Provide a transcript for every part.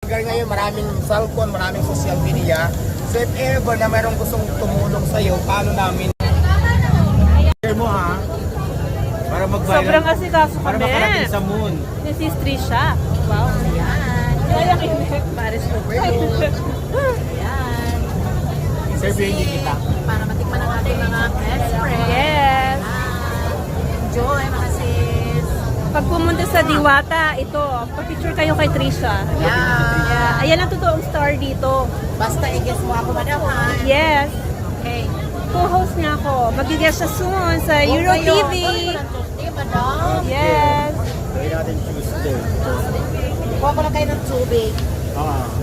Ngayon maraming cellphone, maraming social media. So if ever na mayroong gustong tumulong sa'yo, paano namin? Share mo ha? Para mag-viral. Sobrang asikaso Para kami. makarating sa moon. This is Trisha. Wow. Ayan. Kaya kinig. Paris ko. Ayan. Survey kita. Para matikman ang ating mga best friend. Yes. Enjoy mga sis. Pag pumunta sa Diwata, ito, pag-picture kayo kay Trisha. Yeah. Ayan ang totoong star dito. Basta i-guess mo ako, madam, ha? Yes. Okay. Co-host niya ako. Mag-guest siya soon sa Euro TV. Tuesday, madam. Yes. Gawin natin Tuesday. Kuha ko lang kayo ng tubig.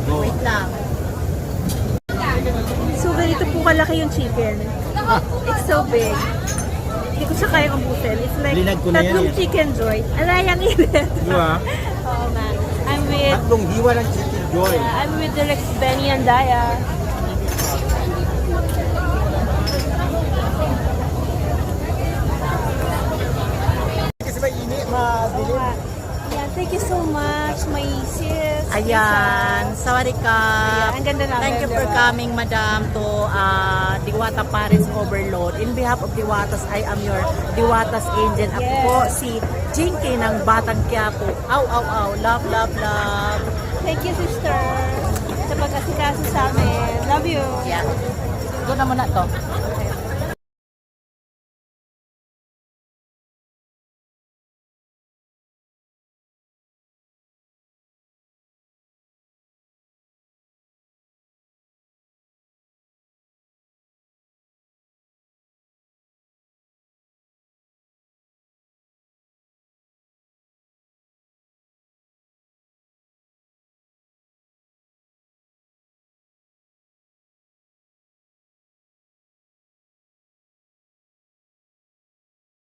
Go. Wait lang. So, ganito po kalaki yung chicken. It's so big. Hindi ko siya kaya kambusin. It's like Linag ko na yan tatlong eh. chicken joy. Aray, ang init. Di ba? Oo nga. Tatlong hiwa ng Chicken Joy. I'm with Direct Benny and Daya. Kasi mainit, madilim. Yeah, thank you so much, my sis. Ayan. Sorry ka. Ayan, ang ganda namin, Thank you for diba? coming, madam, to Diwata Paris Overload. In behalf of Diwatas, I am your Diwatas angel. Ako Yes. po si Jinky ng Batang Quiapo. Aw, aw, aw. Love, love, love. Thank you, sister, sa pag-asikaso sa amin. Love you. Yeah. Doon na muna to.